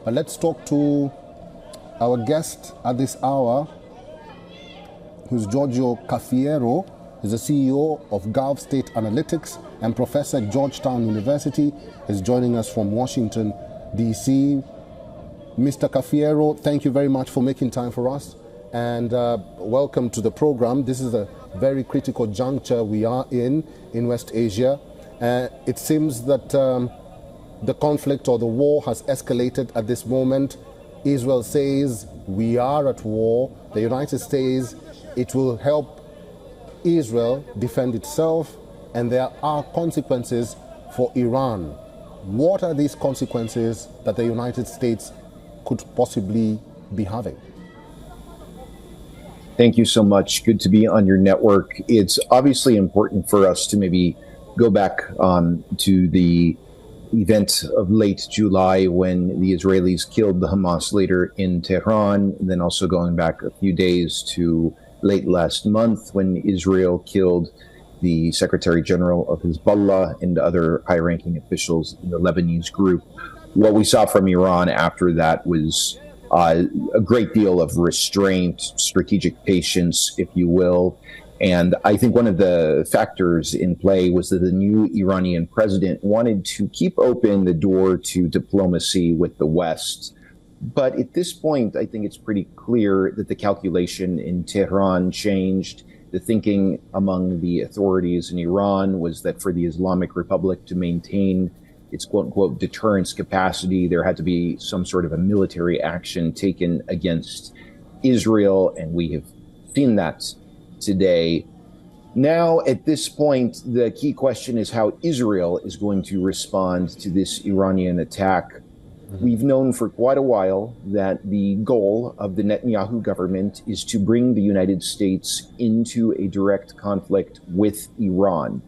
But let's talk to our guest at this hour, who's Giorgio Cafiero. He's the CEO of Gulf State Analytics and professor at Georgetown University. Is joining us from Washington, D.C. Mr. Cafiero, thank you very much for making time for us, and welcome to the program. This is a very critical juncture we are in West Asia. It seems that the conflict or the war has escalated at this moment. Israel says we are at war. The United States, it will help Israel defend itself, and there are consequences for Iran. What are these consequences that the United States could possibly be having? Thank you so much. Good to be on your network. It's obviously important for us to maybe go back to the event of late July when the Israelis killed the Hamas leader in Tehran, and then also going back a few days to late last month when Israel killed the Secretary General of Hezbollah and other high-ranking officials in the Lebanese group. What we saw from Iran after that was a great deal of restraint, strategic patience, if you will. And I think one of the factors in play was that the new Iranian president wanted to keep open the door to diplomacy with the West. But at this point, I think it's pretty clear that the calculation in Tehran changed. The thinking among the authorities in Iran was that for the Islamic Republic to maintain its quote-unquote deterrence capacity, there had to be some sort of a military action taken against Israel, and we have seen that today. Now, at this point, the key question is how Israel is going to respond to this Iranian attack. We've known for quite a while that the goal of the Netanyahu government is to bring the United States into a direct conflict with Iran.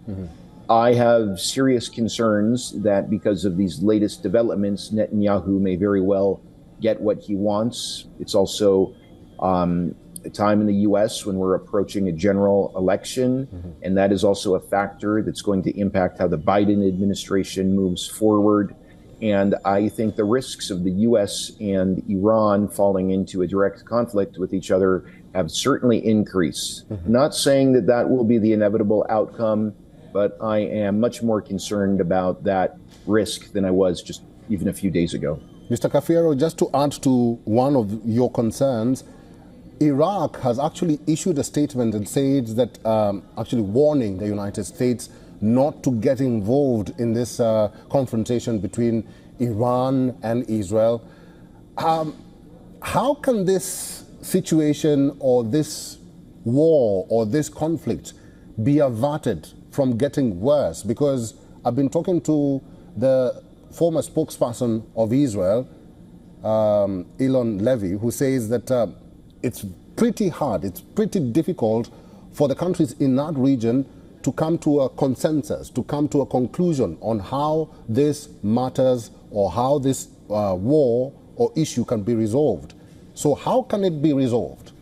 I have serious concerns that because of these latest developments, Netanyahu may very well get what he wants. It's also a time in the U.S. when we're approaching a general election, and that is also a factor that's going to impact how the Biden administration moves forward. And I think the risks of the U.S. and Iran falling into a direct conflict with each other have certainly increased. Not saying that that will be the inevitable outcome, but I am much more concerned about that risk than I was just even a few days ago. Mr. Cafiero, just to add to one of your concerns, Iraq has actually issued a statement and said that actually warning the United States not to get involved in this confrontation between Iran and Israel. How can this situation or this war or this conflict be averted from getting worse? Because I've been talking to the former spokesperson of Israel, Elon Levy, who says that it's pretty hard, it's pretty difficult for the countries in that region to come to a consensus, to come to a conclusion on how this matters or how this war or issue can be resolved. So how can it be resolved?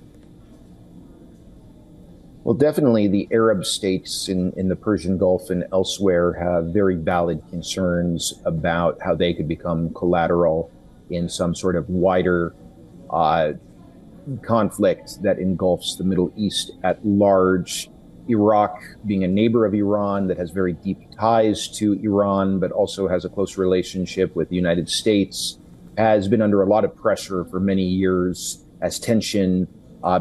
Well, definitely the Arab states in the Persian Gulf and elsewhere have very valid concerns about how they could become collateral in some sort of wider conflict that engulfs the Middle East at large. Iraq, being a neighbor of Iran that has very deep ties to Iran, but also has a close relationship with the United States, has been under a lot of pressure for many years as tension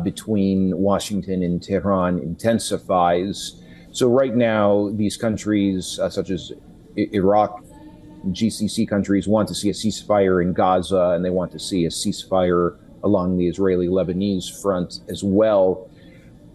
between Washington and Tehran intensifies. So right now, these countries, such as Iraq, GCC countries, want to see a ceasefire in Gaza, and they want to see a ceasefire along the Israeli-Lebanese front as well.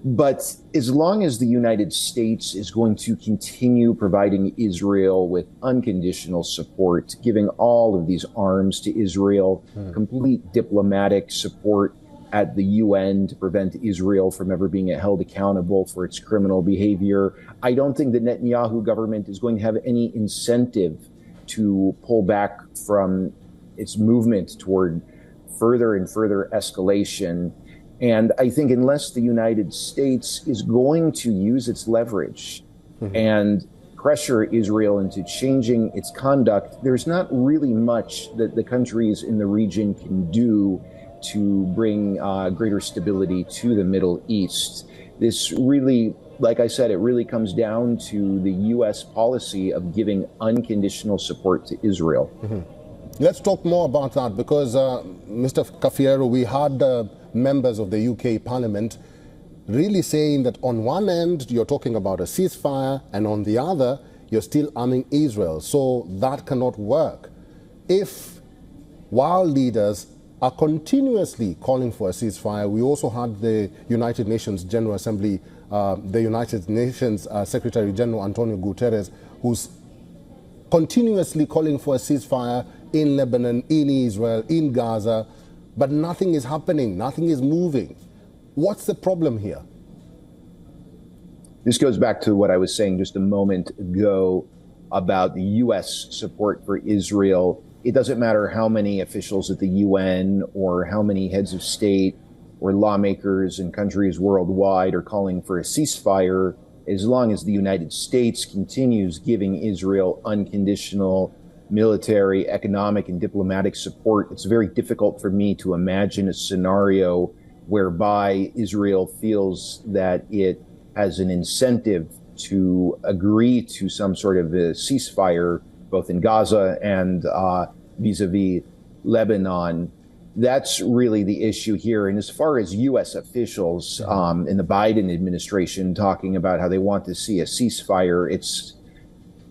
But as long as the United States is going to continue providing Israel with unconditional support, giving all of these arms to Israel, complete diplomatic support at the UN to prevent Israel from ever being held accountable for its criminal behavior, I don't think the Netanyahu government is going to have any incentive to pull back from its movement toward further and further escalation. And I think unless the United States is going to use its leverage and pressure Israel into changing its conduct, there's not really much that the countries in the region can do to bring greater stability to the Middle East. This really, like I said, it really comes down to the U.S. policy of giving unconditional support to Israel. Let's talk more about that because, Mr. Cafiero, we had members of the UK Parliament really saying that on one end you're talking about a ceasefire and on the other you're still arming Israel. So that cannot work. If while leaders are continuously calling for a ceasefire, we also had the United Nations General Assembly, the United Nations Secretary General Antonio Guterres, who's continuously calling for a ceasefire in Lebanon, in Israel, in Gaza, but nothing is happening, nothing is moving. What's the problem here? This goes back to what I was saying just a moment ago about the U.S. support for Israel. It doesn't matter how many officials at the UN or how many heads of state or lawmakers in countries worldwide are calling for a ceasefire, as long as the United States continues giving Israel unconditional military, economic, and diplomatic support, it's very difficult for me to imagine a scenario whereby Israel feels that it has an incentive to agree to some sort of a ceasefire, both in Gaza and vis-a-vis Lebanon. That's really the issue here. And as far as U.S. officials in the Biden administration talking about how they want to see a ceasefire, it's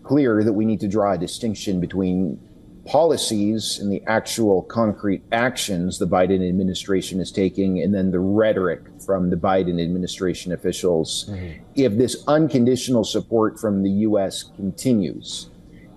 clear that we need to draw a distinction between policies and the actual concrete actions the Biden administration is taking, and then the rhetoric from the Biden administration officials. If this unconditional support from the U.S. continues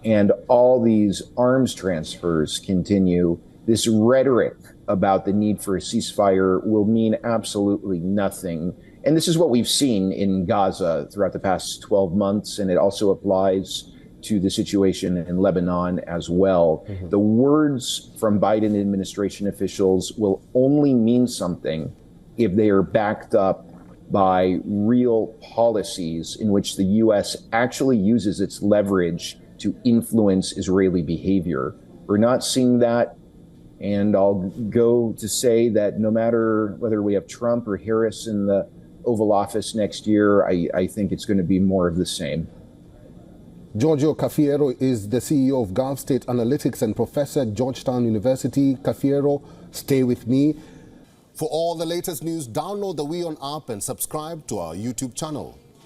and all these arms transfers continue, this rhetoric about the need for a ceasefire will mean absolutely nothing. And this is what we've seen in Gaza throughout the past 12 months, and it also applies to the situation in Lebanon as well. The words from Biden administration officials will only mean something if they are backed up by real policies in which the U.S. actually uses its leverage to influence Israeli behavior. We're not seeing that, and I'll go to say that no matter whether we have Trump or Harris in the Oval Office next year, I think it's going to be more of the same. Giorgio Cafiero is the CEO of Gulf State Analytics and professor at Georgetown University. Cafiero, stay with me. For all the latest news, download the WION app and subscribe to our YouTube channel.